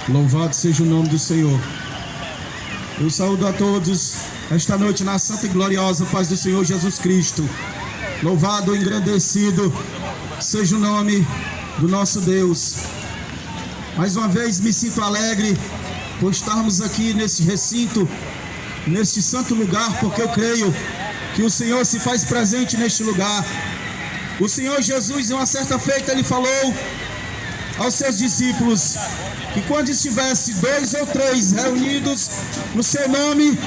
Louvado seja o nome do Senhor. Eu saúdo a todos esta noite na santa e gloriosa paz do Senhor Jesus Cristo. Louvado, engrandecido seja o nome do nosso Deus. Mais uma vez me sinto alegre por estarmos aqui nesse recinto, neste santo lugar, porque eu creio que o Senhor se faz presente neste lugar. O Senhor Jesus, em uma certa feita, Ele falou aos seus discípulos que quando estivesse 2 ou 3 reunidos no seu nome,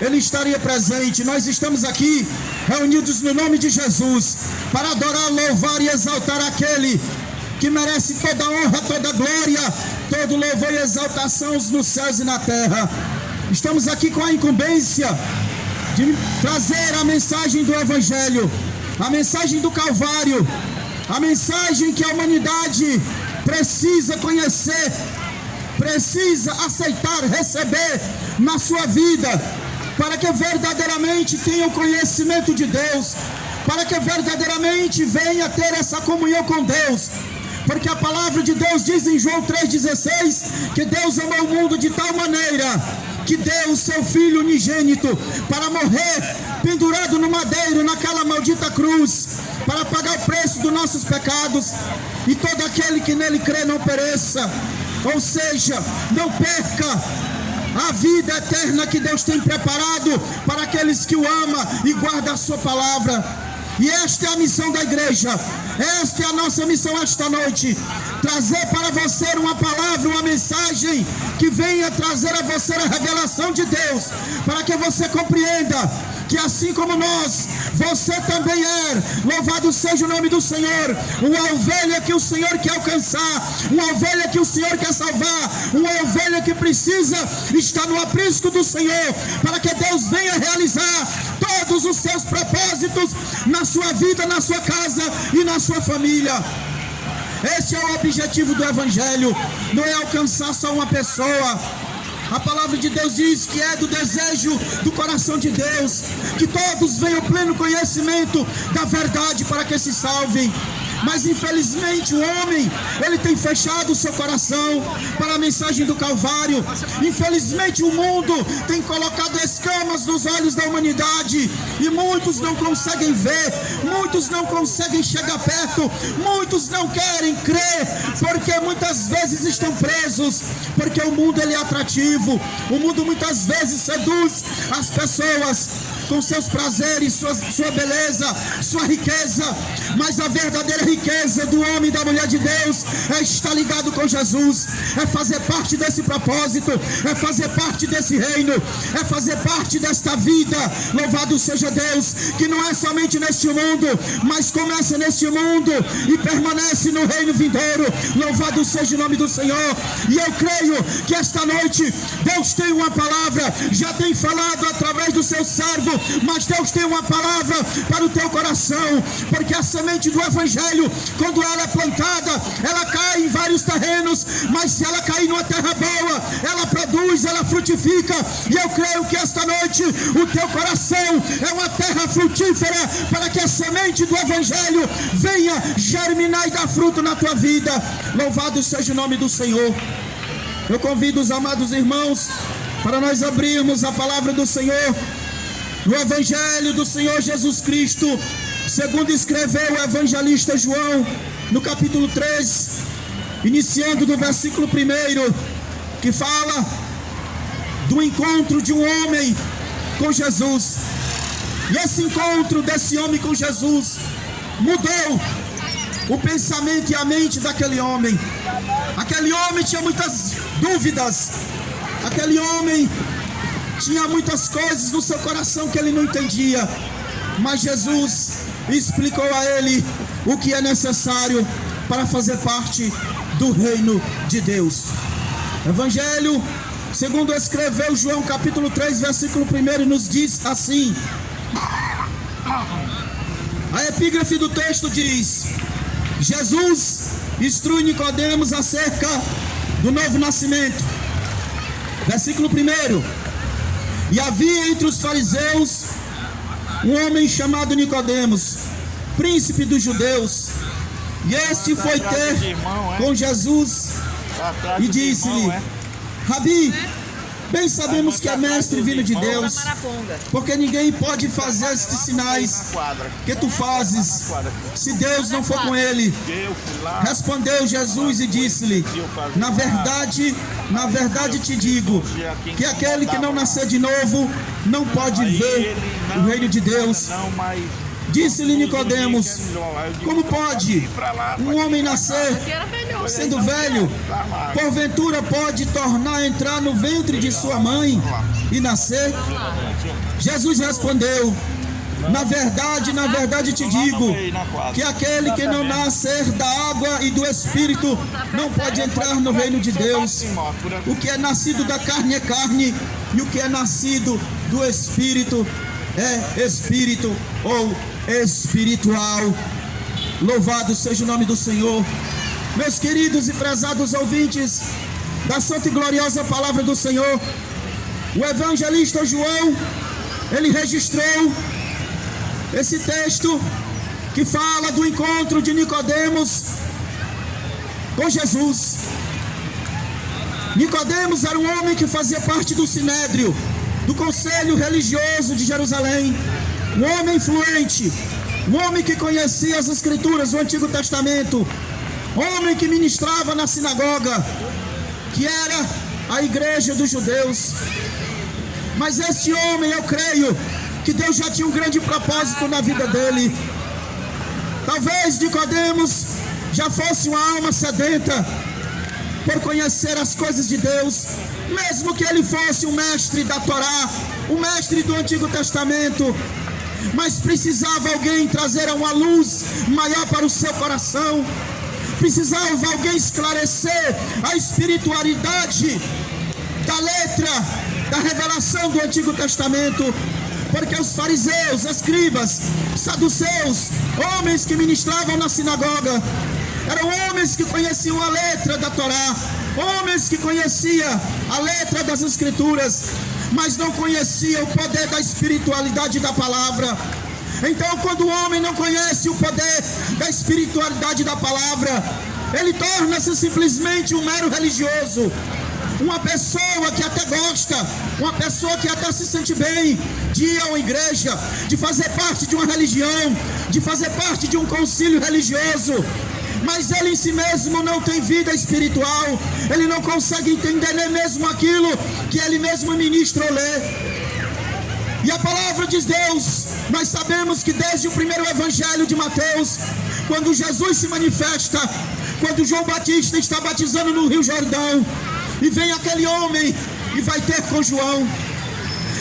Ele estaria presente. Nós estamos aqui reunidos no nome de Jesus para adorar, louvar e exaltar aquele que merece toda honra, toda glória, todo louvor e exaltação nos céus e na terra. Estamos aqui com a incumbência de trazer a mensagem do Evangelho, a mensagem do Calvário, a mensagem que a humanidade precisa conhecer, precisa aceitar, receber na sua vida, para que verdadeiramente tenha o conhecimento de Deus, para que verdadeiramente venha ter essa comunhão com Deus. Porque a palavra de Deus diz em João 3,16 que Deus amou o mundo de tal maneira que deu o seu Filho unigênito para morrer pendurado no madeiro, naquela maldita cruz, para pagar o preço dos nossos pecados, e todo aquele que nele crê não pereça, ou seja, não perca a vida eterna que Deus tem preparado para aqueles que o amam e guardam a sua palavra. E esta é a missão da igreja, esta é a nossa missão esta noite: trazer para você uma palavra, uma mensagem que venha trazer a você a revelação de Deus, para que você compreenda que assim como nós, você também é, louvado seja o nome do Senhor, uma ovelha que o Senhor quer alcançar, uma ovelha que o Senhor quer salvar, uma ovelha que precisa estar no aprisco do Senhor, para que Deus venha realizar todos os seus propósitos na sua vida, na sua casa e na sua família. Esse é o objetivo do Evangelho, não é alcançar só uma pessoa. A palavra de Deus diz que é do desejo do coração de Deus que todos venham ao pleno conhecimento da verdade para que se salvem. Mas infelizmente o homem, ele tem fechado o seu coração para a mensagem do Calvário. Infelizmente o mundo tem colocado escamas nos olhos da humanidade, e muitos não conseguem ver, muitos não conseguem chegar perto, muitos não querem crer, porque muitas vezes estão presos, porque o mundo ele é atrativo, o mundo muitas vezes seduz as pessoas com seus prazeres, sua beleza, sua riqueza, mas a verdadeira riqueza do homem e da mulher de Deus é estar ligado com Jesus, é fazer parte desse propósito, é fazer parte desse reino, é fazer parte desta vida. Louvado seja Deus, que não é somente neste mundo, mas começa neste mundo e permanece no reino vindouro. Louvado seja o nome do Senhor. E eu creio que esta noite Deus tem uma palavra, já tem falado através do seu servo, mas Deus tem uma palavra para o teu coração, porque a semente do Evangelho, quando ela é plantada, ela cai em vários terrenos, mas se ela cair numa terra boa, ela produz, ela frutifica. E eu creio que esta noite o teu coração é uma terra frutífera, para que a semente do Evangelho venha germinar e dar fruto na tua vida. Louvado seja o nome do Senhor. Eu convido os amados irmãos para nós abrirmos a palavra do Senhor no Evangelho do Senhor Jesus Cristo, segundo escreveu o evangelista João, no capítulo 3, iniciando do versículo 1, que fala do encontro de um homem com Jesus. E esse encontro desse homem com Jesus mudou o pensamento e a mente daquele homem. Aquele homem tinha muitas dúvidas, aquele homem tinha muitas coisas no seu coração que ele não entendia, mas Jesus explicou a ele o que é necessário para fazer parte do reino de Deus. Evangelho segundo escreveu João capítulo 3 versículo 1 nos diz assim: a epígrafe do texto diz: Jesus instrui Nicodemos acerca do novo nascimento. Versículo 1: e havia entre os fariseus um homem chamado Nicodemos, príncipe dos judeus, e este foi ter com Jesus e disse-lhe: Rabi, bem sabemos que é mestre vindo de Deus, porque ninguém pode fazer estes sinais que tu fazes se Deus não for com ele. Respondeu Jesus e disse-lhe: na verdade te digo, que aquele que não nascer de novo não pode ver o reino de Deus. Disse-lhe Nicodemos: como pode um homem nascer sendo velho? Porventura pode tornar a entrar no ventre de sua mãe e nascer? Jesus respondeu: na verdade te digo, que aquele que não nascer da água e do Espírito não pode entrar no reino de Deus. O que é nascido da carne é carne, e o que é nascido do Espírito é espírito ou espiritual. Louvado seja o nome do Senhor. Meus queridos e prezados ouvintes da santa e gloriosa palavra do Senhor, o evangelista João, ele registrou esse texto que fala do encontro de Nicodemos com Jesus. Nicodemos era um homem que fazia parte do Sinédrio, do conselho religioso de Jerusalém, um homem influente, um homem que conhecia as escrituras do Antigo Testamento, homem que ministrava na sinagoga, que era a igreja dos judeus. Mas este homem, eu creio que Deus já tinha um grande propósito na vida dele. Talvez Nicodemos já fosse uma alma sedenta por conhecer as coisas de Deus, mesmo que ele fosse um mestre da Torá, um mestre do Antigo Testamento, mas precisava alguém trazer uma luz maior para o seu coração, precisava alguém esclarecer a espiritualidade da letra, da revelação do Antigo Testamento, porque os fariseus, escribas, saduceus, homens que ministravam na sinagoga, eram homens que conheciam a letra da Torá, homens que conheciam a letra das Escrituras, mas não conheciam o poder da espiritualidade da palavra. Então, quando o homem não conhece o poder da espiritualidade da palavra, ele torna-se simplesmente um mero religioso, uma pessoa que até gosta, uma pessoa que até se sente bem de ir a uma igreja, de fazer parte de uma religião, de fazer parte de um concílio religioso, mas ele em si mesmo não tem vida espiritual, ele não consegue entender nem mesmo aquilo que ele mesmo ministra ou lê. E a palavra de Deus, nós sabemos que desde o primeiro evangelho de Mateus, quando Jesus se manifesta, quando João Batista está batizando no Rio Jordão, e vem aquele homem e vai ter com João,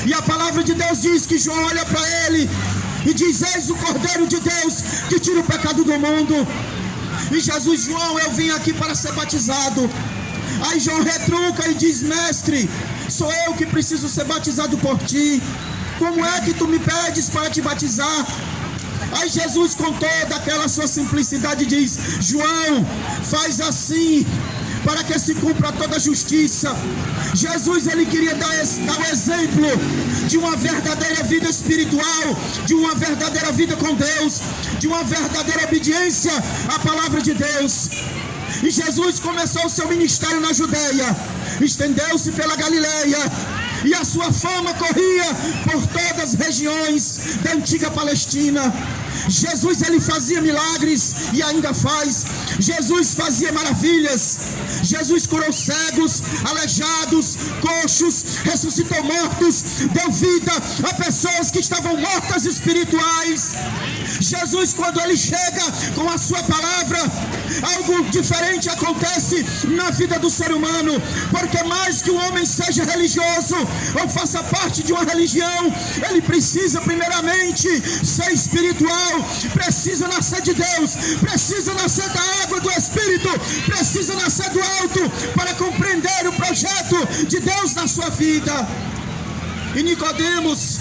e a palavra de Deus diz que João olha para ele e diz: eis o Cordeiro de Deus que tira o pecado do mundo. E Jesus: João, eu vim aqui para ser batizado. Aí João retruca e diz: mestre, sou eu que preciso ser batizado por ti, como é que tu me pedes para te batizar? Aí Jesus, com toda aquela sua simplicidade, diz: João, faz assim, para que se cumpra toda a justiça. Jesus, ele queria dar o exemplo de uma verdadeira vida espiritual, de uma verdadeira vida com Deus, de uma verdadeira obediência à palavra de Deus. E Jesus começou o seu ministério na Judeia, estendeu-se pela Galileia, e a sua fama corria por todas as regiões da antiga Palestina. Jesus, ele fazia milagres e ainda faz. Jesus fazia maravilhas. Jesus curou cegos, aleijados, coxos, ressuscitou mortos, deu vida a pessoas que estavam mortas espirituais. Jesus, quando ele chega com a sua palavra, algo diferente acontece na vida do ser humano, porque mais que o homem seja religioso ou faça parte de uma religião, ele precisa primeiramente ser espiritual, precisa nascer de Deus, precisa nascer da água do Espírito, precisa nascer do alto para compreender o projeto de Deus na sua vida. E Nicodemos,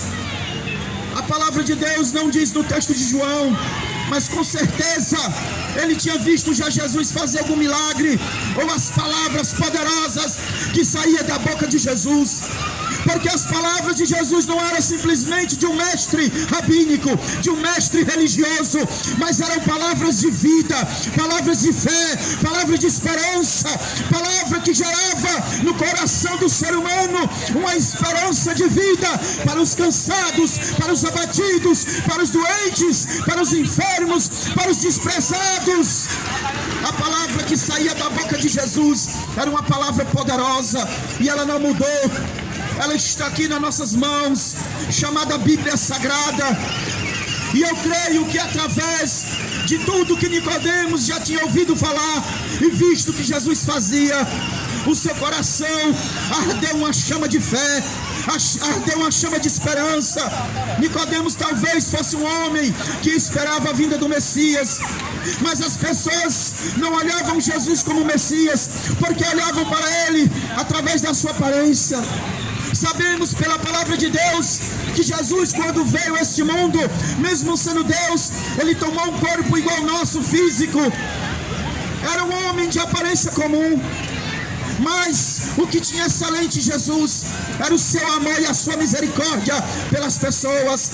a palavra de Deus não diz no texto de João, mas com certeza ele tinha visto já Jesus fazer algum milagre, ou as palavras poderosas que saíam da boca de Jesus. Porque as palavras de Jesus não eram simplesmente de um mestre rabínico, de um mestre religioso, mas eram palavras de vida, palavras de fé, palavras de esperança, palavra que gerava no coração do ser humano uma esperança de vida para os cansados, para os abatidos, para os doentes, para os enfermos, para os desprezados. A palavra que saía da boca de Jesus era uma palavra poderosa e ela não mudou. Ela está aqui nas nossas mãos, chamada Bíblia Sagrada. E eu creio que através de tudo que Nicodemos já tinha ouvido falar e visto que Jesus fazia, o seu coração ardeu uma chama de fé, ardeu uma chama de esperança. Nicodemos talvez fosse um homem que esperava a vinda do Messias, mas as pessoas não olhavam Jesus como Messias, porque olhavam para ele através da sua aparência. Sabemos pela palavra de Deus que Jesus, quando veio a este mundo, mesmo sendo Deus, ele tomou um corpo igual ao nosso, físico. Era um homem de aparência comum, mas o que tinha excelente em Jesus era o seu amor e a sua misericórdia pelas pessoas.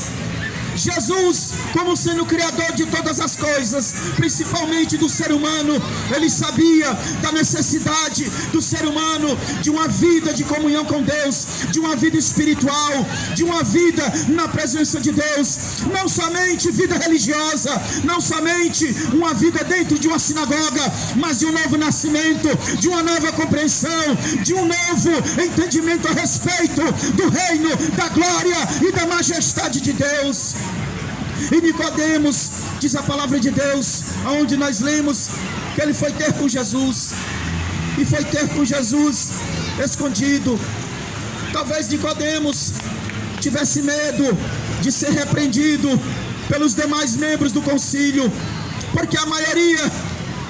Jesus, como sendo o criador de todas as coisas, principalmente do ser humano, ele sabia da necessidade do ser humano de uma vida de comunhão com Deus, de uma vida espiritual, de uma vida na presença de Deus, não somente vida religiosa, não somente uma vida dentro de uma sinagoga, mas de um novo nascimento, de uma nova compreensão, de um novo entendimento a respeito do reino, da glória e da majestade de Deus. E Nicodemos, diz a palavra de Deus, onde nós lemos que ele foi ter com Jesus, e foi ter com Jesus escondido. Talvez Nicodemos tivesse medo de ser repreendido pelos demais membros do concílio, porque a maioria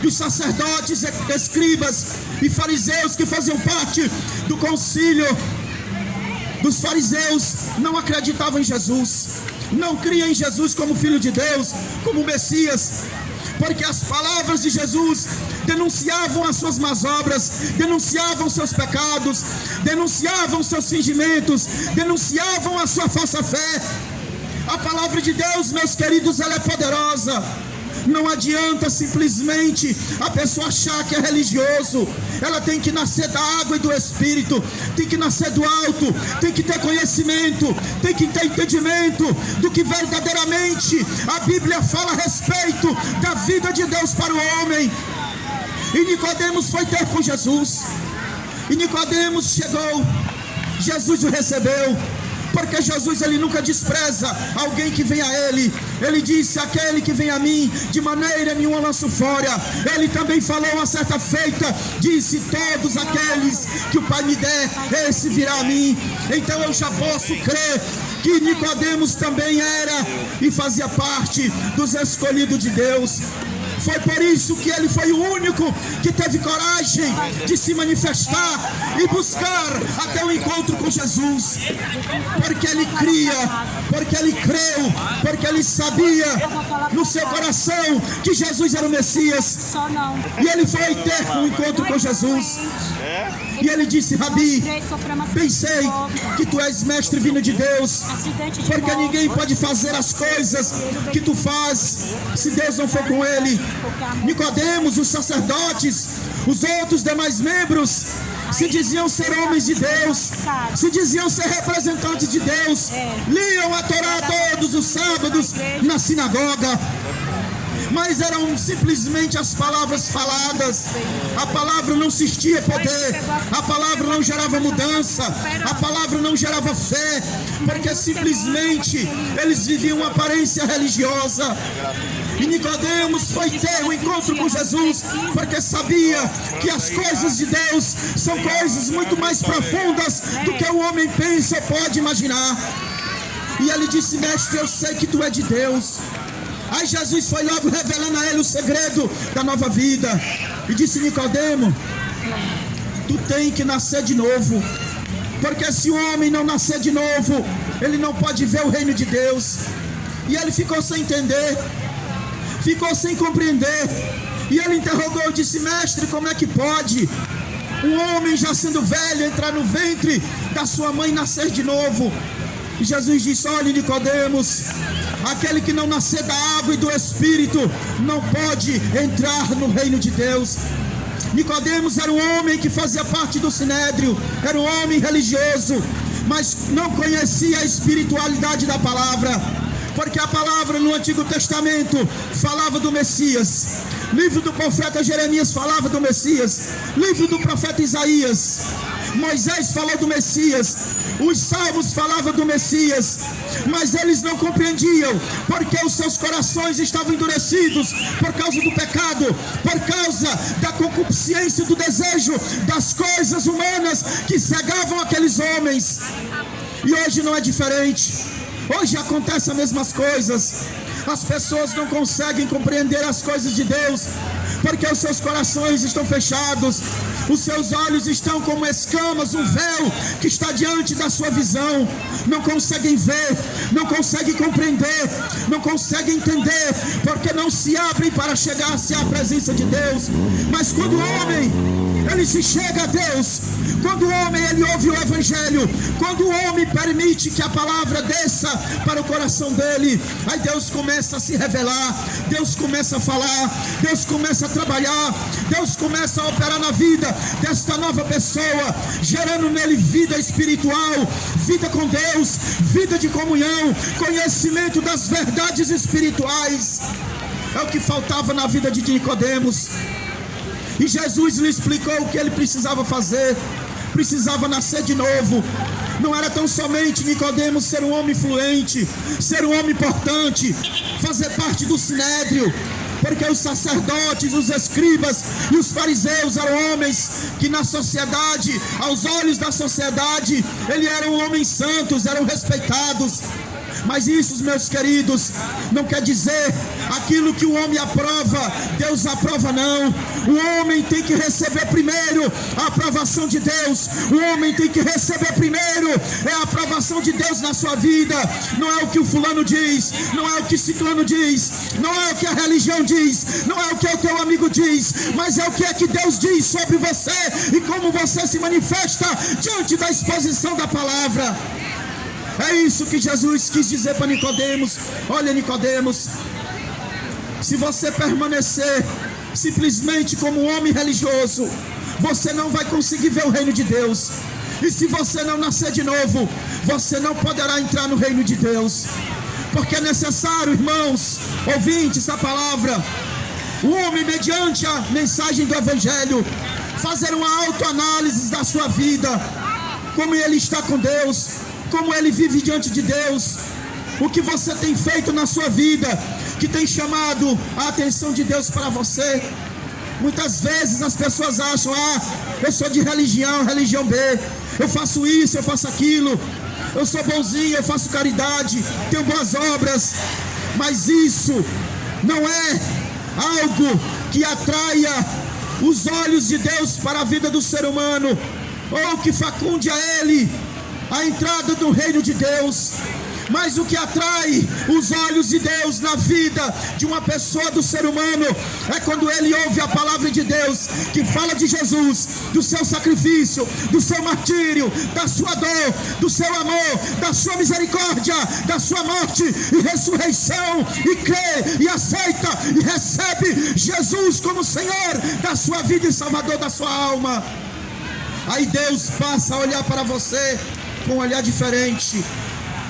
dos sacerdotes, escribas e fariseus que faziam parte do concílio dos fariseus não acreditavam em Jesus, não criam em Jesus como Filho de Deus, como Messias, porque as palavras de Jesus denunciavam as suas más obras, denunciavam seus pecados, denunciavam seus fingimentos, denunciavam a sua falsa fé. A palavra de Deus, meus queridos, ela é poderosa. Não adianta simplesmente a pessoa achar que é religioso. Ela tem que nascer da água e do Espírito, tem que nascer do alto, tem que ter conhecimento, tem que ter entendimento do que verdadeiramente a Bíblia fala a respeito da vida de Deus para o homem. E Nicodemos foi ter com Jesus, e Nicodemos chegou, Jesus o recebeu, porque Jesus, ele nunca despreza alguém que vem a ele. Ele disse: aquele que vem a mim, de maneira nenhuma lanço fora. Ele também falou uma certa feita, disse: todos aqueles que o Pai me der, esse virá a mim. Então eu já posso crer que Nicodemos também era e fazia parte dos escolhidos de Deus. Foi por isso que ele foi o único que teve coragem de se manifestar e buscar até o encontro com Jesus, porque ele cria, porque ele creu, porque ele sabia no seu coração que Jesus era o Messias. E ele foi ter um encontro com Jesus, e ele disse: Rabi, bem sei que tu és mestre vindo de Deus, porque ninguém pode fazer as coisas que tu fazes se Deus não for com ele. Nicodemos, os sacerdotes, os outros demais membros se diziam ser homens de Deus, se diziam ser representantes de Deus, liam a Torá todos os sábados na sinagoga, mas eram simplesmente as palavras faladas. A palavra não assistia poder, a palavra não gerava mudança, a palavra não gerava fé, porque simplesmente eles viviam uma aparência religiosa. E Nicodemos foi ter um encontro com Jesus, porque sabia que as coisas de Deus são coisas muito mais profundas do que o homem pensa ou pode imaginar. E ele disse: mestre, eu sei que tu é de Deus. Aí Jesus foi logo revelando a ele o segredo da nova vida, e disse: Nicodemo, tu tem que nascer de novo, porque se o homem não nascer de novo, ele não pode ver o reino de Deus. E ele ficou sem entender, ficou sem compreender, e ele interrogou, disse: mestre, como é que pode? Um homem já sendo velho, entrar no ventre da sua mãe e nascer de novo. E Jesus disse: olhe, Nicodemos, aquele que não nascer da água e do Espírito não pode entrar no reino de Deus. Nicodemos era um homem que fazia parte do Sinédrio, era um homem religioso, mas não conhecia a espiritualidade da palavra, porque a palavra no Antigo Testamento falava do Messias. Livro do profeta Jeremias falava do Messias. Livro do profeta Isaías, Moisés falou do Messias. Os salmos falavam do Messias, mas eles não compreendiam, porque os seus corações estavam endurecidos por causa do pecado, por causa da concupiscência, do desejo das coisas humanas que cegavam aqueles homens. E hoje não é diferente. Hoje acontecem as mesmas coisas. As pessoas não conseguem compreender as coisas de Deus, porque os seus corações estão fechados, os seus olhos estão como escamas, um véu que está diante da sua visão. Não conseguem ver, não conseguem compreender, não conseguem entender, porque não se abrem para chegar-se à presença de Deus. Mas quando o homem, ele se chega a Deus, quando o homem, ele ouve o Evangelho, quando o homem permite que a palavra desça para o coração dele, aí Deus começa a se revelar, Deus começa a falar, Deus começa a trabalhar, Deus começa a operar na vida desta nova pessoa, gerando nele vida espiritual, vida com Deus, vida de comunhão, conhecimento das verdades espirituais. É o que faltava na vida de Nicodemos. E Jesus lhe explicou o que ele precisava fazer. Precisava nascer de novo. Não era tão somente Nicodemos ser um homem fluente, ser um homem importante, fazer parte do Sinédrio, porque os sacerdotes, os escribas e os fariseus eram homens que na sociedade, aos olhos da sociedade, eles eram homens santos, eram respeitados. Mas isso, meus queridos, não quer dizer aquilo que o homem aprova, Deus aprova, não. O homem tem que receber primeiro a aprovação de Deus. O homem tem que receber primeiro a aprovação de Deus na sua vida. Não é o que o fulano diz, não é o que ciclano diz, não é o que a religião diz, não é o que o teu amigo diz, mas é o que é que Deus diz sobre você e como você se manifesta diante da exposição da palavra. É isso que Jesus quis dizer para Nicodemos. Olha, Nicodemos, se você permanecer simplesmente como um homem religioso, você não vai conseguir ver o reino de Deus. E se você não nascer de novo, você não poderá entrar no reino de Deus. Porque é necessário, irmãos, ouvintes, a palavra, o homem, mediante a mensagem do Evangelho, fazer uma autoanálise da sua vida, como ele está com Deus, como ele vive diante de Deus, o que você tem feito na sua vida, que tem chamado a atenção de Deus para você. Muitas vezes as pessoas acham: eu sou de religião B, eu faço isso, eu faço aquilo, eu sou bonzinho, eu faço caridade, tenho boas obras. Mas isso não é algo que atraia os olhos de Deus para a vida do ser humano, ou que facunde a ele a entrada do reino de Deus. Mas o que atrai os olhos de Deus na vida de uma pessoa, do ser humano, é quando ele ouve a palavra de Deus, que fala de Jesus, do seu sacrifício, do seu martírio, da sua dor, do seu amor, da sua misericórdia, da sua morte e ressurreição, e crê, e aceita, e recebe Jesus como Senhor da sua vida e Salvador da sua alma. Aí Deus passa a olhar para você com um olhar diferente,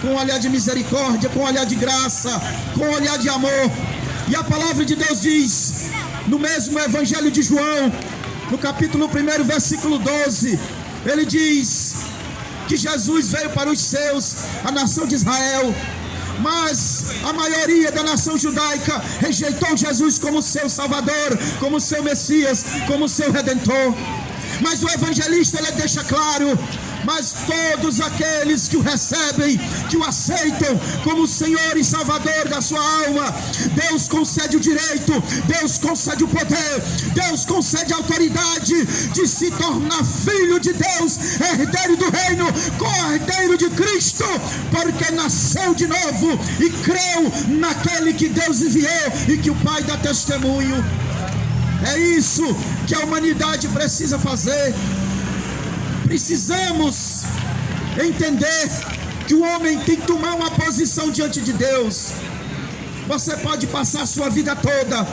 com um olhar de misericórdia, com um olhar de graça, com um olhar de amor. E a palavra de Deus diz, no mesmo Evangelho de João, no capítulo 1, versículo 12, ele diz que Jesus veio para os seus, a nação de Israel, mas a maioria da nação judaica rejeitou Jesus como seu Salvador, como seu Messias, como seu Redentor. Mas o evangelista, ele deixa claro: mas todos aqueles que o recebem, que o aceitam como Senhor e Salvador da sua alma, Deus concede o direito, Deus concede o poder, Deus concede a autoridade de se tornar filho de Deus, herdeiro do reino, co-herdeiro de Cristo, porque nasceu de novo e creu naquele que Deus enviou e que o Pai dá testemunho. É isso que a humanidade precisa fazer. Precisamos entender que o homem tem que tomar uma posição diante de Deus. Você pode passar a sua vida toda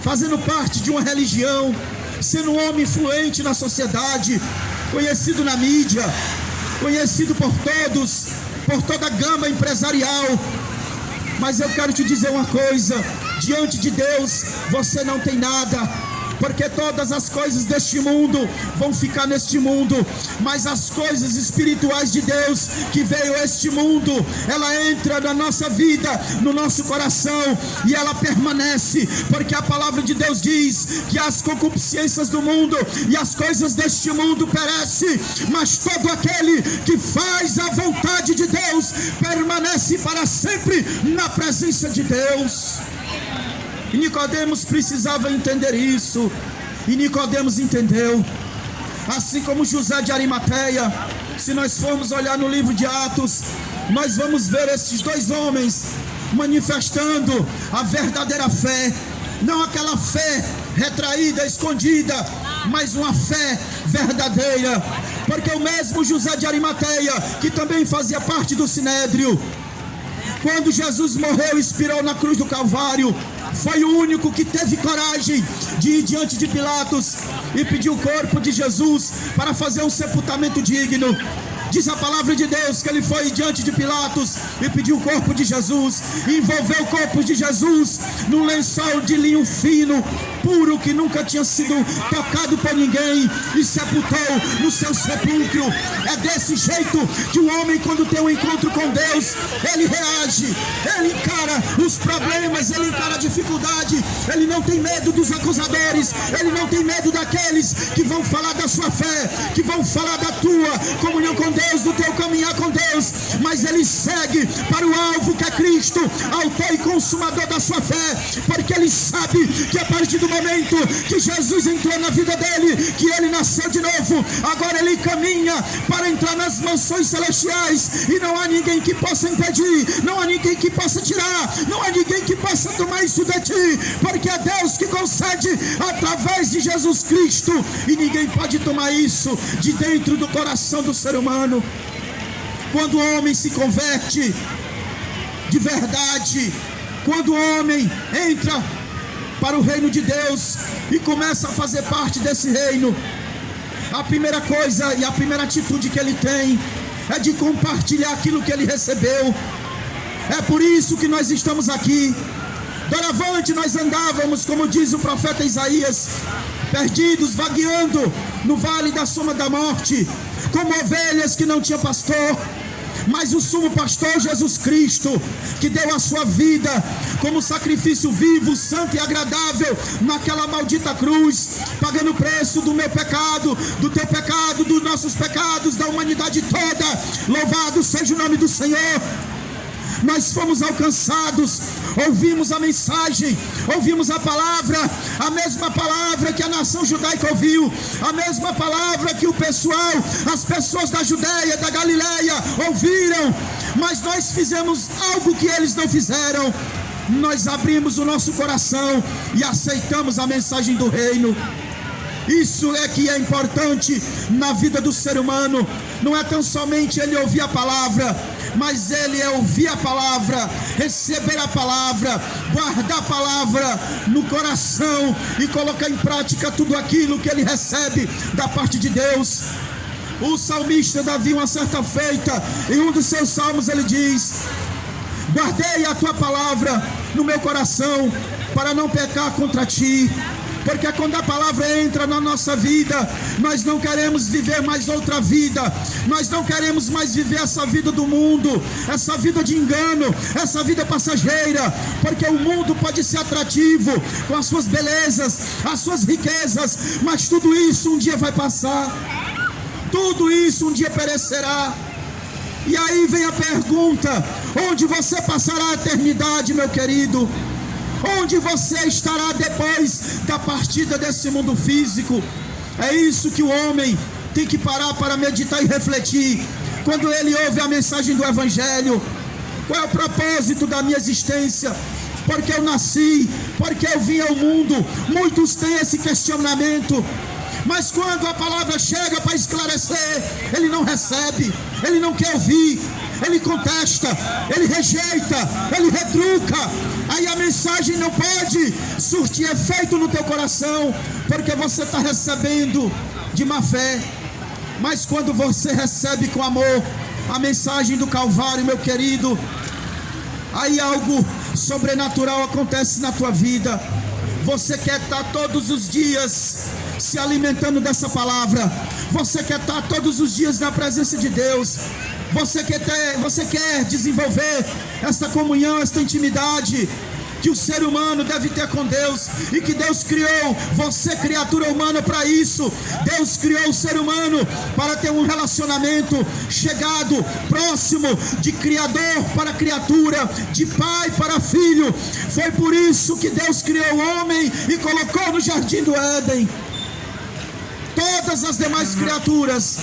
fazendo parte de uma religião, sendo um homem influente na sociedade, conhecido na mídia, conhecido por todos, por toda a gama empresarial. Mas eu quero te dizer uma coisa: diante de Deus você não tem nada. Porque todas as coisas deste mundo vão ficar neste mundo, mas as coisas espirituais de Deus que veio a este mundo, ela entra na nossa vida, no nosso coração, e ela permanece, porque a palavra de Deus diz que as concupiscências do mundo e as coisas deste mundo perecem, mas todo aquele que faz a vontade de Deus permanece para sempre na presença de Deus. E Nicodemos precisava entender isso, e Nicodemos entendeu, assim como José de Arimateia. Se nós formos olhar no livro de Atos, nós vamos ver esses dois homens manifestando a verdadeira fé, não aquela fé retraída, escondida, mas uma fé verdadeira, porque o mesmo José de Arimateia, que também fazia parte do Sinédrio, quando Jesus morreu e expirou na cruz do Calvário, foi o único que teve coragem de ir diante de Pilatos e pedir o corpo de Jesus para fazer um sepultamento digno. Diz a palavra de Deus que ele foi diante de Pilatos e pediu o corpo de Jesus, e envolveu o corpo de Jesus num lençol de linho fino, puro, que nunca tinha sido tocado por ninguém, e sepultou no seu sepulcro. É desse jeito que o homem, quando tem um encontro com Deus, ele reage, ele encara os problemas, ele encara a dificuldade, ele não tem medo dos acusadores, ele não tem medo daqueles que vão falar da sua fé, que vão falar da tua comunhão com Deus, do teu caminhar com Deus, mas ele segue para o alvo, que é Cristo, autor e consumador da sua fé, porque ele sabe que a partir do momento que Jesus entrou na vida dele, que ele nasceu de novo, agora ele caminha para entrar nas mansões celestiais, e não há ninguém que possa impedir, não há ninguém que possa tirar, não há ninguém que possa tomar isso de ti, porque é Deus que concede através de Jesus Cristo, e ninguém pode tomar isso de dentro do coração do ser humano. Quando o homem se converte de verdade, quando o homem entra para o reino de Deus e começa a fazer parte desse reino, a primeira coisa e a primeira atitude que ele tem é de compartilhar aquilo que ele recebeu. É por isso que nós estamos aqui. Doravante nós andávamos, como diz o profeta Isaías, perdidos, vagueando no vale da sombra da morte, como ovelhas que não tinham pastor. Mas o sumo pastor Jesus Cristo, que deu a sua vida como sacrifício vivo, santo e agradável naquela maldita cruz, pagando o preço do meu pecado, do teu pecado, dos nossos pecados, da humanidade toda. Louvado seja o nome do Senhor. Nós fomos alcançados, ouvimos a mensagem, ouvimos a palavra, a mesma palavra que a nação judaica ouviu, a mesma palavra que o pessoal, as pessoas da Judeia, da Galileia ouviram, mas nós fizemos algo que eles não fizeram. Nós abrimos o nosso coração e aceitamos a mensagem do reino. Isso é que é importante na vida do ser humano. Não é tão somente ele ouvir a palavra, mas ele é ouvir a palavra, receber a palavra, guardar a palavra no coração e colocar em prática tudo aquilo que ele recebe da parte de Deus. O salmista Davi, uma certa feita, em um dos seus salmos, ele diz: guardei a tua palavra no meu coração para não pecar contra ti. Porque quando a palavra entra na nossa vida, nós não queremos viver mais outra vida, nós não queremos mais viver essa vida do mundo, essa vida de engano, essa vida passageira, porque o mundo pode ser atrativo com as suas belezas, as suas riquezas, mas tudo isso um dia vai passar, tudo isso um dia perecerá. E aí vem a pergunta: onde você passará a eternidade, meu querido? Onde você estará depois da partida desse mundo físico? É isso que o homem tem que parar para meditar e refletir quando ele ouve a mensagem do Evangelho. Qual é o propósito da minha existência? porque eu nasci, porque eu vim ao mundo. Muitos têm esse questionamento, mas quando a palavra chega para esclarecer, ele não recebe, ele não quer ouvir, ele contesta, ele rejeita, ele retruca. Aí a mensagem não pode surtir efeito no teu coração, porque você está recebendo de má fé. Mas quando você recebe com amor a mensagem do Calvário, meu querido, aí algo sobrenatural acontece na tua vida. Você quer estar todos os dias se alimentando dessa palavra, você quer estar todos os dias na presença de Deus, você quer desenvolver essa comunhão, essa intimidade que o ser humano deve ter com Deus, e que Deus criou você, criatura humana, para isso. Deus criou o ser humano para ter um relacionamento chegado, próximo, de criador para criatura, de pai para filho. Foi por isso que Deus criou o homem e colocou no jardim do Éden. Todas as demais criaturas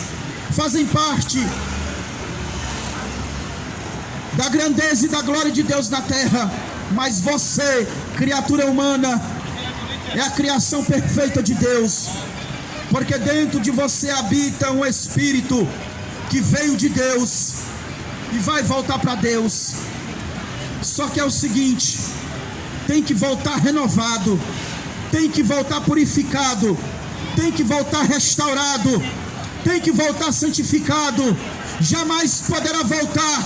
fazem parte da grandeza e da glória de Deus na terra. Mas você, criatura humana, é a criação perfeita de Deus, porque dentro de você habita um espírito que veio de Deus e vai voltar para Deus. Só que é o seguinte: tem que voltar renovado, tem que voltar purificado, tem que voltar restaurado, tem que voltar santificado. Jamais poderá voltar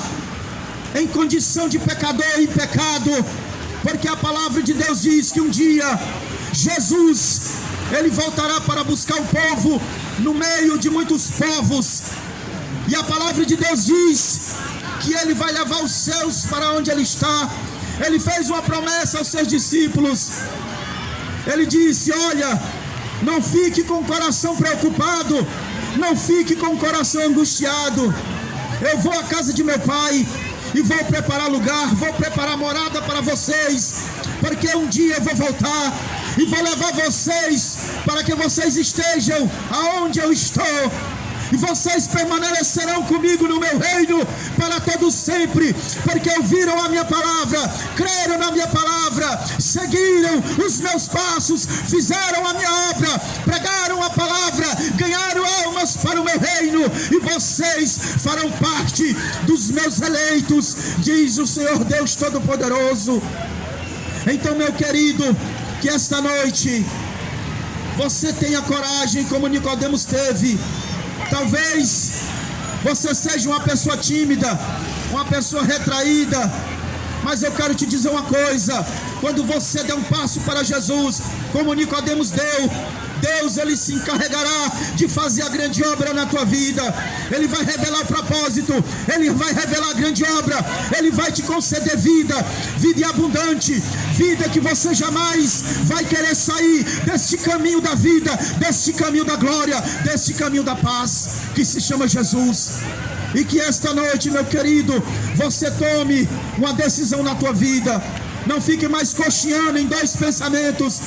em condição de pecador e pecado, porque a palavra de Deus diz que um dia Jesus, ele voltará para buscar o povo no meio de muitos povos, e a palavra de Deus diz que ele vai levar os seus para onde ele está. Ele fez uma promessa aos seus discípulos, ele disse: olha, não fique com o coração preocupado, não fique com o coração angustiado. Eu vou à casa de meu pai e vou preparar lugar, vou preparar morada para vocês, porque um dia eu vou voltar e vou levar vocês para que vocês estejam aonde eu estou, e vocês permanecerão comigo no meu reino para todo sempre, porque ouviram a minha palavra, creram na minha palavra, seguiram os meus passos, fizeram a minha obra, pregaram a palavra, ganharam almas para o meu reino, e vocês farão parte dos meus eleitos, diz o Senhor Deus Todo-Poderoso. Então, meu querido, que esta noite você tenha coragem como Nicodemos teve. Talvez você seja uma pessoa tímida, uma pessoa retraída, mas eu quero te dizer uma coisa: quando você der um passo para Jesus, como Nicodemos deu, Deus, ele se encarregará de fazer a grande obra na tua vida. Ele vai revelar o propósito, ele vai revelar a grande obra, ele vai te conceder vida, vida abundante, vida que você jamais vai querer sair deste caminho da vida, deste caminho da glória, deste caminho da paz, que se chama Jesus. E que esta noite, meu querido, você tome uma decisão na tua vida. Não fique mais cocheando em dois pensamentos,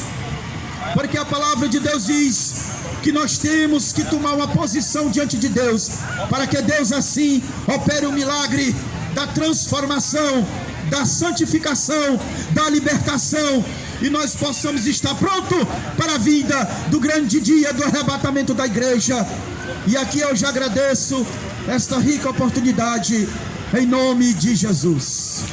porque a palavra de Deus diz que nós temos que tomar uma posição diante de Deus, para que Deus assim opere o milagre da transformação, da santificação, da libertação, e nós possamos estar prontos para a vinda do grande dia do arrebatamento da igreja. E aqui eu já agradeço esta rica oportunidade, em nome de Jesus.